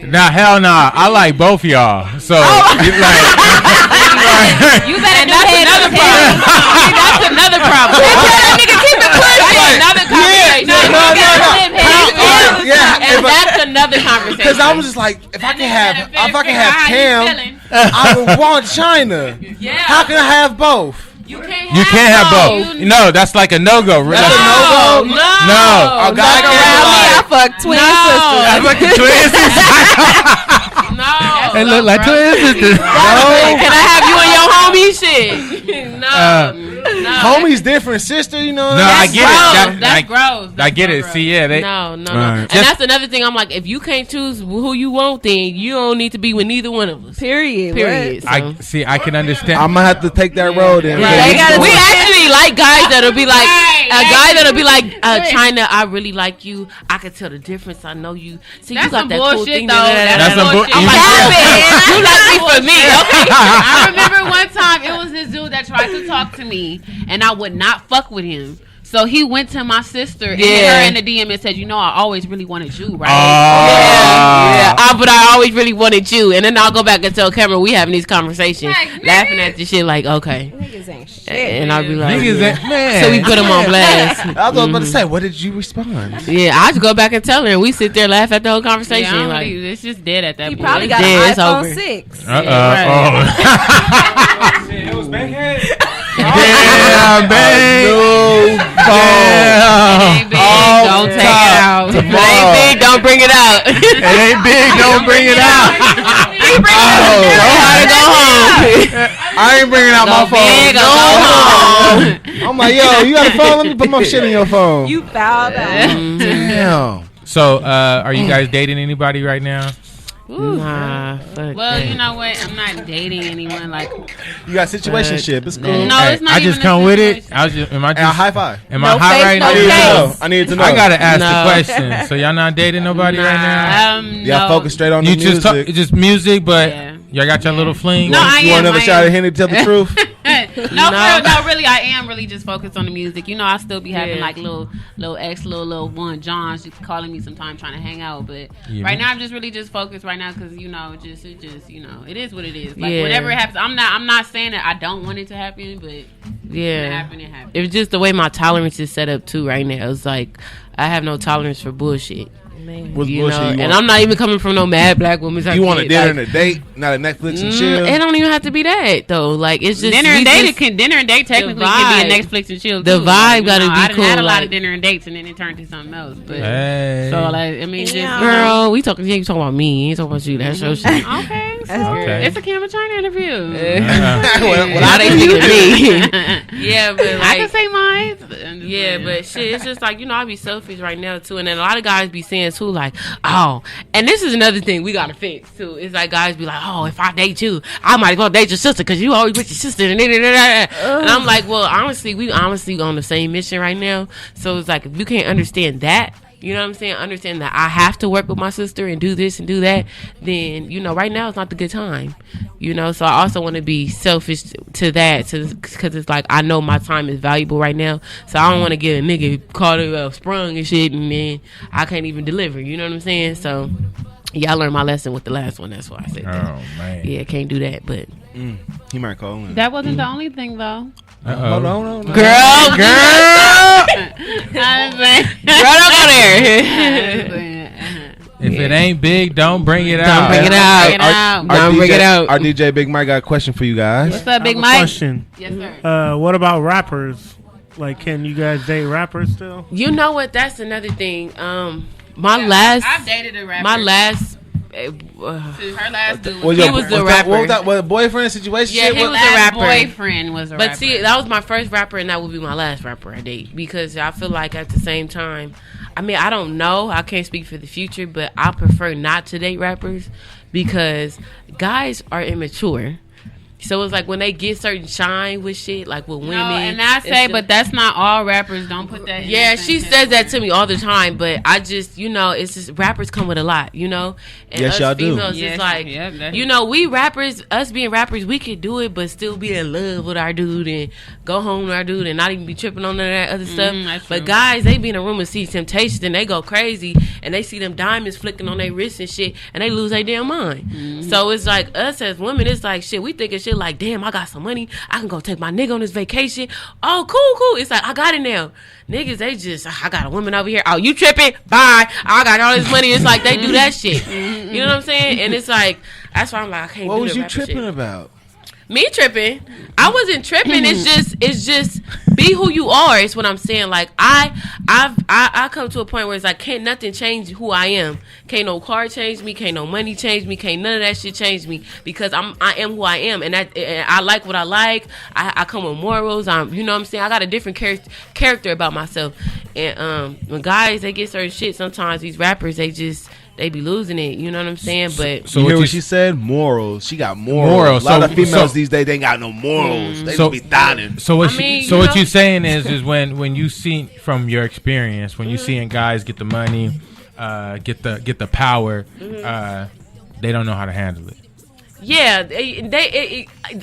Nah, hell nah. I like both of y'all. So you better. And that's another problem. That's another problem. Another conversation. And that's another conversation. Because I'm just like, if I can have Cam, I would want China. Yeah. How can I have both? You can't have both. No, that's like a no-go. That's a no-go? No. A guy I fuck twin sisters. I fuck twin sisters. No. They look like twin sisters. Can I have you and your homie shit? No. Homie's different, sister. No, I get it. That's gross. I get it. See, yeah, No. Right. And that's another thing. I'm like, if you can't choose who you want, then you don't need to be with neither one of us. Period. So. I can understand. I'm gonna have to take that road in. We actually like guys that'll be like a guy that'll be like, China, I really like you. I can tell the difference. I know you. See, that's you got some that bullshit, cool thing. though. That's some bullshit. I'm like, you like me for me, okay? I remember one time it was this dude that tried to talk to me, and I would not fuck with him. So he went to my sister and hit her in the DM and said, I always really wanted you, right? But I always really wanted you. And then I'll go back and tell Cameron we having these conversations, laughing at the shit like, okay. Niggas ain't shit. And I'll be like, man. so we put him on blast. I was about to say, what did you respond? Yeah, I just go back and tell her, and we sit there laugh at the whole conversation. Yeah, like, it's just dead at that point. He probably got It's an iPhone over. 6. It was Bankhead. Damn, babe. It ain't big, don't take it out. It ain't big, don't bring it out. It ain't big, don't bring it out. you bring I ain't bringing out my phone. I'm like, yo, you got a phone? Let me put my shit in your phone. You fouled out. Damn. So, are you guys dating anybody right now? Nah, fuck well, that. you know what? I'm not dating anyone. Like, you got situationship. It's cool. No, it's not. I just come with it. Am I just high five? Am I hot right now? I need to know. I gotta ask the question. So y'all not dating nobody right now? Y'all focus straight on the music. Just music, but y'all got your little fling. No, I am. You want another shot at Henny to tell the truth? No, really, I am really just focused on the music. You know, I still be having like little one John. She's calling me sometimes trying to hang out, but right now I'm just really just focused right now because it just it is what it is. Like whatever happens, I'm not saying that I don't want it to happen, but it happen. It's just the way my tolerance is set up too right now. It's like I have no tolerance for bullshit. What's bullshit? And I'm not even coming from no mad black woman. You want a dinner and a date, not a Netflix and chill? It don't even have to be that though. Like it's just dinner and date technically can be a Netflix and chill. The vibe gotta be cool. I had a lot of dinner and dates and then it turned to something else. But so like I mean, just girl, we talking. You talking about me? You talking about you? That's your shit. Okay. It's a Cam&China interview. Why they speaking to me? Yeah, but like, I can say mine. Yeah, but shit, it's just like I be selfish right now too, and then a lot of guys be saying too, like, oh, and this is another thing we gotta fix too. It's like guys be like, oh, if I date you, I might as well date your sister because you always with your sister, and I'm like, well, honestly, we honestly on the same mission right now. So it's like if you can't understand that. You know what I'm saying? Understand that I have to work with my sister and do this and do that. Then, right now it's not the good time. So I also want to be selfish to that because it's like I know my time is valuable right now. So I don't want to get a nigga caught sprung and shit and then I can't even deliver. You know what I'm saying? So, yeah, I learned my lesson with the last one. That's why I said that. Oh, man. Yeah, can't do that, but... He might call in. That wasn't the only thing, though. Hold on. Girl! Girl, don't go there. If it ain't big, don't bring it out. Don't bring it out. Don't bring it out. Our DJ Big Mike got a question for you guys. What's up, Big Mike? Question. Yes, sir. What about rappers? Like, can you guys date rappers still? You know what? That's another thing. I've dated a rapper. My last... her last dude. He was the rapper. What was that? Was a boyfriend situation? Yeah, he was the rapper. Boyfriend was a rapper. But see, that was my first rapper, and that would be my last rapper I date because I feel like at the same time, I mean, I don't know. I can't speak for the future, but I prefer not to date rappers because guys are immature. So it's like when they get certain shine with shit, like with women. No, and I say, but that's not all rappers. Don't put that in. Yeah, she says that to me all the time, but I just, it's just rappers come with a lot, And yes, y'all do. It's like, we rappers, us being rappers, we could do it, but still be in love with our dude and go home with our dude and not even be tripping on none of that other stuff. But guys, they be in a room and see Temptations and they go crazy and they see them diamonds flicking on their wrists and shit and they lose their damn mind. So it's like us as women, it's like shit, we thinking shit like, damn, I got some money, I can go take my nigga on this vacation. Oh, cool. It's like, I got it now. Niggas, they just, I got a woman over here. Oh, you tripping? Bye. I got all this money. It's like they do that shit. You know what I'm saying? And it's like, that's why I'm like, I can't do that. What was you tripping about? Me tripping? I wasn't tripping. It's just be who you are. It's what I'm saying. Like I come to a point where it's like can't nothing change who I am. Can't no car change me. Can't no money change me. Can't none of that shit change me because I am who I am and I like what I like. I come with morals. You know what I'm saying. I got a different character about myself. And when guys they get certain shit, sometimes these rappers they be losing it, you know what I'm saying? But so you hear what she said? Morals. She got morals. A lot of females these days they ain't got no morals. They just be dying. So what what you saying is when you see from your experience, when you seeing guys get the money, get the power, they don't know how to handle it. Yeah,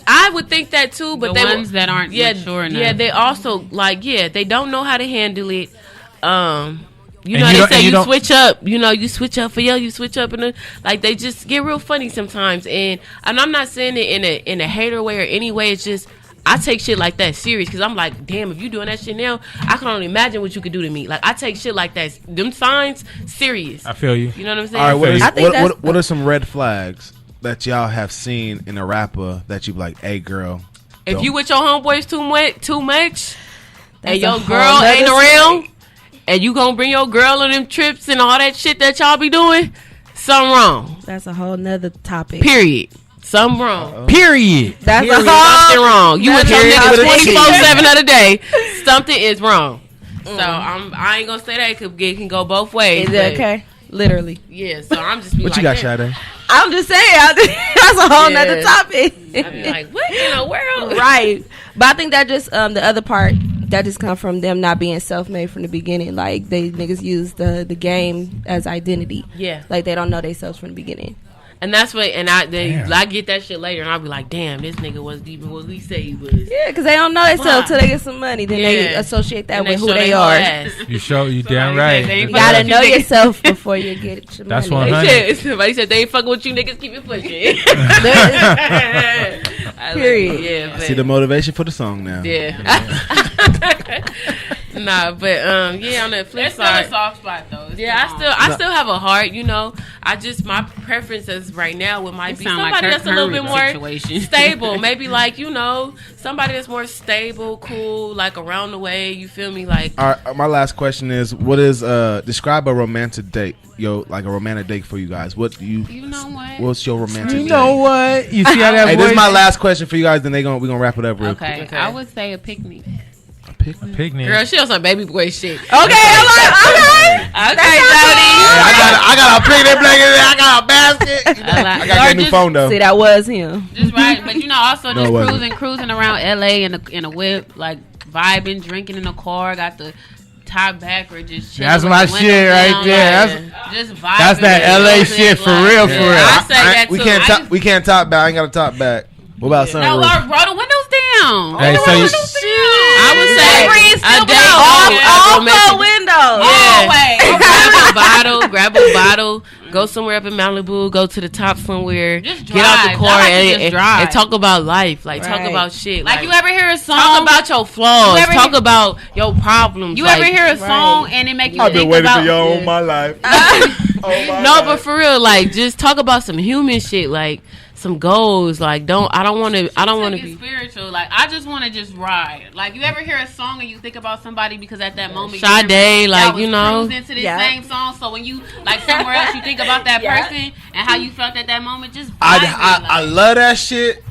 I would think that too. But the ones that aren't mature enough. Yeah, they also they don't know how to handle it. They say you switch up. You switch up for you switch up, and like they just get real funny sometimes. And I'm not saying it in a hater way or any way. It's just I take shit like that serious because I'm like, damn, if you doing that shit now, I can only imagine what you could do to me. Like I take shit like that, them signs serious. I feel you. You know what I'm saying? All right, what are some red flags that y'all have seen in a rapper that you be like, hey girl, if you with your homeboys too much, and your girl ain't around. And you gonna bring your girl on them trips and all that shit that y'all be doing? something wrong. That's a whole nother topic. Period. Something wrong. Period. That's Period. a whole. Something wrong. You with your niggas 24/7 of the day. Something is wrong. So I ain't gonna say that because it can go both ways. Is it okay? Literally. Yeah. So I'm just be What like, you got, damn. Sade? I'm just saying. That's a whole nother topic. I be like, what in the world? Right. But I think that just the other part that just come from them not being self-made from the beginning. Like they niggas use the game as identity. Yeah. Like they don't know themselves from the beginning. And that's what, and I get that shit later, and I'll be like, damn, this nigga wasn't even what we say he was. Yeah, because they don't know themselves till they get some money. Then they associate that with who they are. You damn right. You gotta know yourself before you get your That's money. 100. Somebody said they ain't fucking with you niggas, keep it pushing. Period. Yeah, I see the motivation for the song now. Yeah. Nah, but on the flip side, still a soft spot though. I still have a heart, you know. My preference is right now might be somebody that's a little bit more stable. Maybe like, you know, somebody that's more stable, cool, like around the way. You feel me? Like, all right, my last question is: what is describe a romantic date? Like a romantic date for you guys. What do you? You know what? What's your romantic? You date? know what? You see how that? Hey, this is my last question for you guys. Then we gonna wrap it up real quick. Okay, I would say a picnic. A picnic. Girl, she on some baby boy shit. Okay, I'm like, okay, Jody. I got a picnic blanket. I got a basket. I got a new phone though. See, that was him. Just right, but you know, also No, it just wasn't. cruising around LA in a whip, like vibing, drinking in the car, got the top back or just chilling. That's with my the windows shit right down, there. like, just vibing. That's that LA shit for real, for real. I say that We too. can't we can't top back. I ain't got a top back. What about No, sunroof? roll the windows down. Hey, so you, I would say a day Off the window. Grab a bottle, go somewhere up in Malibu, go to the top somewhere, Just get out the drive. car I like to just drive. and talk about life, like talk Right. about shit. Like you ever hear a song? talk about your flaws, You ever talk hear- about your problems. You like, ever hear a song and it make you I've been think waiting about for y'all all my life. No, but for real, like just talk about some human shit, like some goals. Like I don't want to be spiritual. Like I just want to just ride. Like you ever hear a song and you think about somebody because at that moment Sade, like, was you know. cruising to this same song. So when you like somewhere else, you think about that person and how you felt at that moment. Just I love that shit.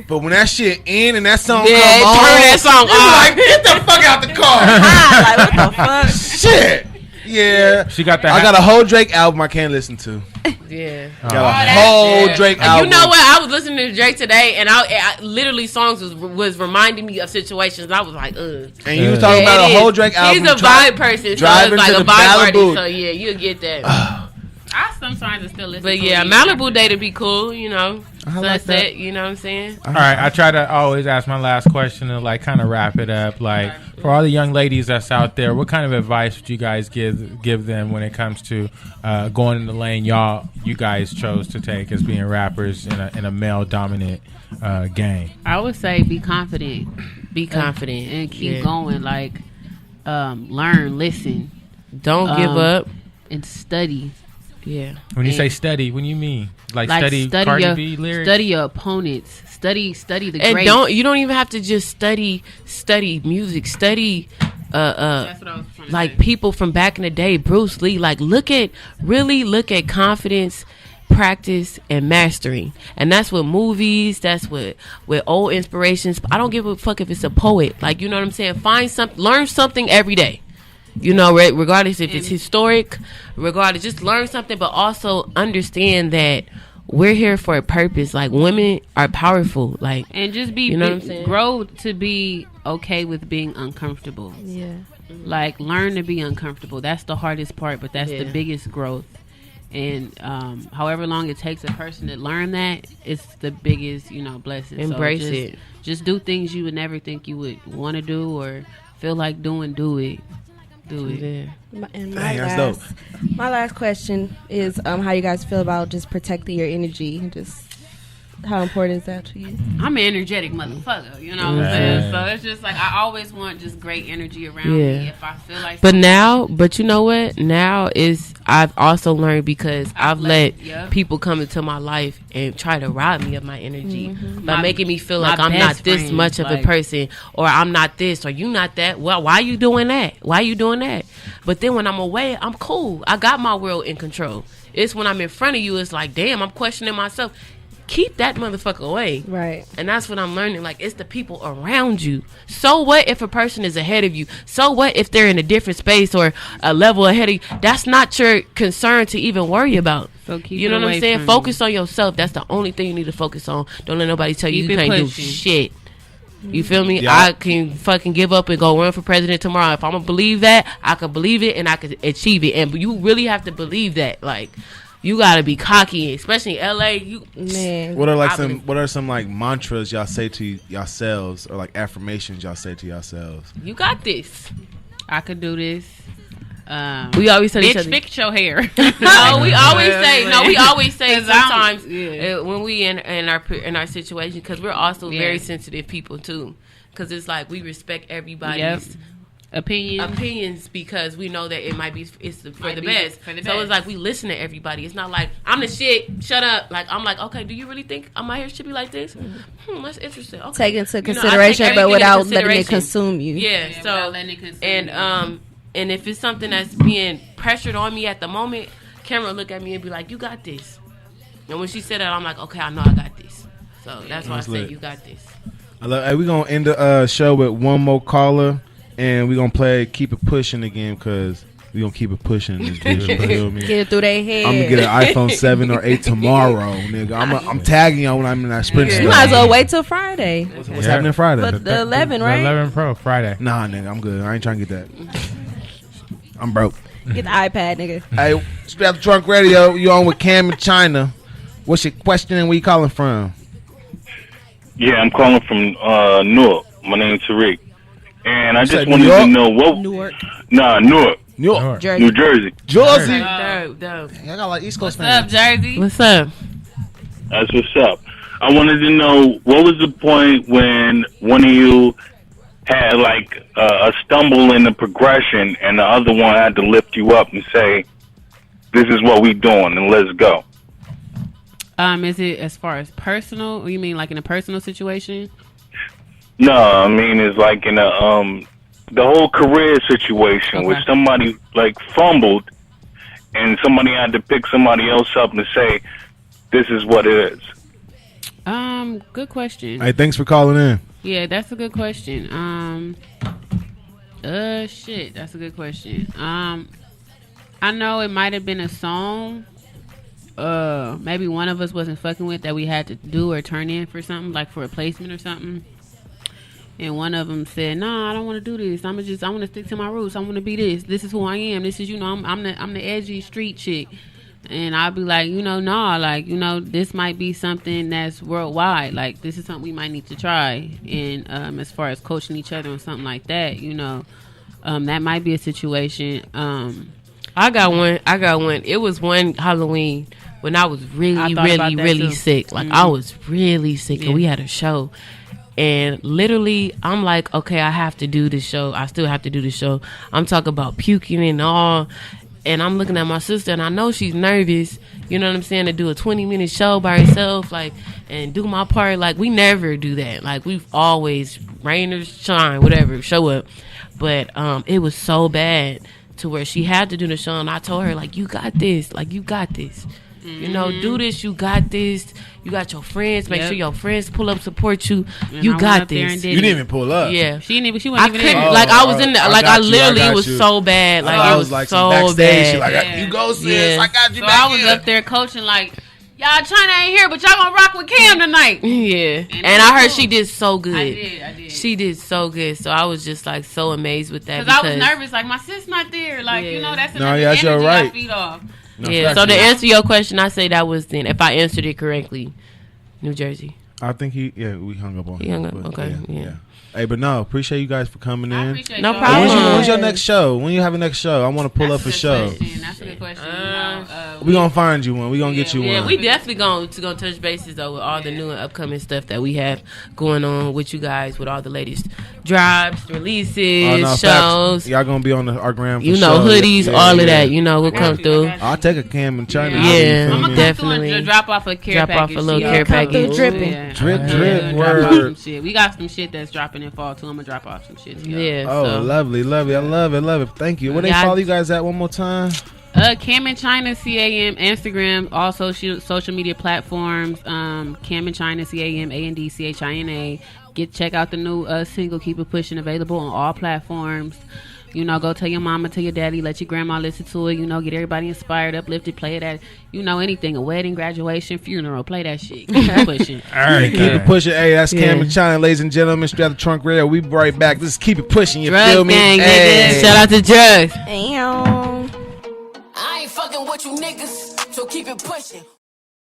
But when that shit in and that song Yeah, come on, turn that song you off. like, get the fuck out the car. Like, what the fuck? Shit. Yeah. she got that. I got a whole Drake album I can't listen to. Yeah. Got a whole Drake album. You know what? I was listening to Drake today, and I literally songs was reminding me of situations. And I was like, ugh. And you was talking about a whole Drake album. He's a vibe person, so driving it's like to a the vibe artist. Malibu. So yeah, you'll get that. I sometimes still listen. But to yeah, it. Malibu Day to be cool, you know. I like Sunset, that. you know what I'm saying? All right, I try to always ask my last question to like kind of wrap it up. Like for all the young ladies that's out there, what kind of advice would you guys give them when it comes to going in the lane you guys chose to take as being rappers in a male dominant game? I would say be confident. Be confident and keep Yeah. going. Like learn, listen, Don't give up. and study. Yeah. When you say study, what do you mean? Like study Cardi your, B lyrics? study your opponents. Study the And greats. you don't even have to just study music. Study That's what I was trying to like say. people from back in the day, Bruce Lee. Like look at confidence, practice, and mastering. And that's with movies, that's with old inspirations. I don't give a fuck if it's a poet. Like, you know what I'm saying? Learn something every day. You know, regardless if it's historic, regardless, just learn something, but also understand that we're here for a purpose. Like, women are powerful. Like, And just be, you know what I'm saying? grow to be okay with being uncomfortable. Yeah. Like, learn to be uncomfortable. That's the hardest part, but that's the Yeah. biggest growth. And however long it takes a person to learn that, it's the biggest, blessing. Embrace so it. Just do things you would never think you would want to do or feel like doing. Do it. Do it. Yeah. And Dang, that's my last question is how you guys feel about just protecting your energy and just How important is that to you? I'm an energetic motherfucker, you know what I'm saying? So it's just like I always want just great energy around me if I feel like. But you know what? Now is I've also learned because I've let people come into my life and try to rob me of my energy by making me feel like I'm not this much of a person, or I'm not this, or you not that. Well, why you doing that? Why you doing that? But then when I'm away, I'm cool. I got my world in control. It's when I'm in front of you, it's like, damn, I'm questioning myself. Keep that motherfucker away. Right. And that's what I'm learning. Like, it's the people around you. So what if a person is ahead of you? So what if they're in a different space or a level ahead of you? That's not your concern to even worry about. So keep you know what I'm saying? Focus on yourself. That's the only thing you need to focus on. Don't let nobody tell you you can't do shit. You feel me? Yeah. I can fucking give up and go run for president tomorrow. If I'm gonna believe that, I can believe it and I can achieve it. And you really have to believe that. Like, you gotta be cocky, especially in LA. What are some like mantras y'all say to yourselves, or like affirmations y'all say to yourselves? You got this. I could do this. We always tell each other, fix your hair. we always say sometimes when we in our situation, because we're also very sensitive people too. Because it's like we respect everybody's opinions because we know that it might be for the best. So it's like we listen to everybody. It's not like I'm the shit. Shut up. Like I'm like, okay, do you really think my hair should be like this? That's interesting. Okay. Take into consideration, but without letting it consume you. Yeah. So and if it's something that's being pressured on me at the moment, Cameron look at me and be like, "You got this." And when she said that, I'm like, "Okay, I know I got this." So that's why I say, "You got this." Hey, we're gonna end the show with one more caller. And we're going to play Keep It Pushing again because we're going to keep it pushing. This bitch, you feel me? Get it through their head. I'm going to get an iPhone 7 or 8 tomorrow, nigga. I'm tagging y'all when I'm in that sprint stuff. You might as well wait till Friday. What's happening Friday? But the 11, right? The 11 Pro, Friday. Nah, nigga, I'm good. I ain't trying to get that. I'm broke. Get the iPad, nigga. Hey, SpecialGuest, you on with Cam&China. What's your question and where you calling from? Yeah, I'm calling from Newark. My name's Tariq. And I just wanted to know what... Newark. Nah, Newark. Jersey. New Jersey. Jersey. Dope. I got like East Coast fans. What's up, Jersey? What's up? That's what's up. I wanted to know, what was the point when one of you had like a stumble in the progression and the other one had to lift you up and say, this is what we doing and let's go? Is it as far as personal, or you mean like in a personal situation? No, I mean it's like in a the whole career situation where somebody like fumbled and somebody had to pick somebody else up and say, this is what it is. Good question. Hey, thanks for calling in. Yeah, that's a good question. That's a good question. I know it might have been a song maybe one of us wasn't fucking with that we had to do or turn in for something, like for a placement or something. And one of them said, "Nah, I don't want to do this. I want to stick to my roots. I want to be this. This is who I am. This is, I'm the edgy street chick." And I'll be like, nah, like, this might be something that's worldwide. Like, this is something we might need to try. And as far as coaching each other and something like that, that might be a situation. I got one. It was one Halloween when I was really sick. Like, I was really sick, and we had a show. And literally, I'm like, okay, I have to do this show. I still have to do this show. I'm talking about puking and all. And I'm looking at my sister, and I know she's nervous, you know what I'm saying, to do a 20-minute show by herself, like, and do my part. Like, we never do that. Like, we've always, rain or shine, whatever, show up. But it was so bad to where she had to do the show, and I told her, like, you got this. Like, you got this. Do this. You got this. You got your friends. Make sure your friends pull up, support you. And you got this. You didn't even pull up. Yeah, she wasn't even. I couldn't. I was in there. Like, I literally, it was so bad. Like, it was like so bad. Like, you go, sis. I got you. So I was up there coaching, like, y'all China ain't here, but y'all gonna rock with Cam tonight. Yeah, and I heard she did so good. I did. She did so good. So I was just like so amazed with that. Because I was nervous. Like, my sis not there. Like, that's another energy I feed off. No, so to answer your question, I say that was then, if I answered it correctly, New Jersey. I think we hung up on him. He hung up, okay, yeah. Hey, but no, appreciate you guys for coming in. No problem. When's your next show? When you have a next show? I want to pull up a show. That's a good question. We gonna find you one. We gonna get you one. Yeah, we definitely gonna touch bases though with all the new and upcoming stuff that we have going on with you guys, with all the latest drops, releases, shows. Y'all gonna be on our gram. For hoodies, all of that. We'll come through. I'll take a Cam&China. Yeah, I'm gonna definitely drop off a care package. Drop off a little care package. Dripping. Drip. Word. We got some shit that's dropping in fall too. I'm gonna drop off some shit. Yeah. Oh, lovely. I love it. Thank you. Where they follow you guys at one more time? Cam&China, CAM, Instagram, also social media platforms. Cam&China, CAM, ANDCHINA. Check out the new single "Keep It Pushin'," available on all platforms. Go tell your mama, tell your daddy, let your grandma listen to it. Get everybody inspired, uplifted, play it at anything, a wedding, graduation, funeral, play that shit. Keep it pushing. All right, keep it pushing. Hey, that's Cam&China, ladies and gentlemen. Str8OutDaTrunkRadio. We be right back. This is Keep It Pushing. You feel me? Hey. Shout out to Drugs. Damn. I ain't fucking with you niggas, so keep it pushing.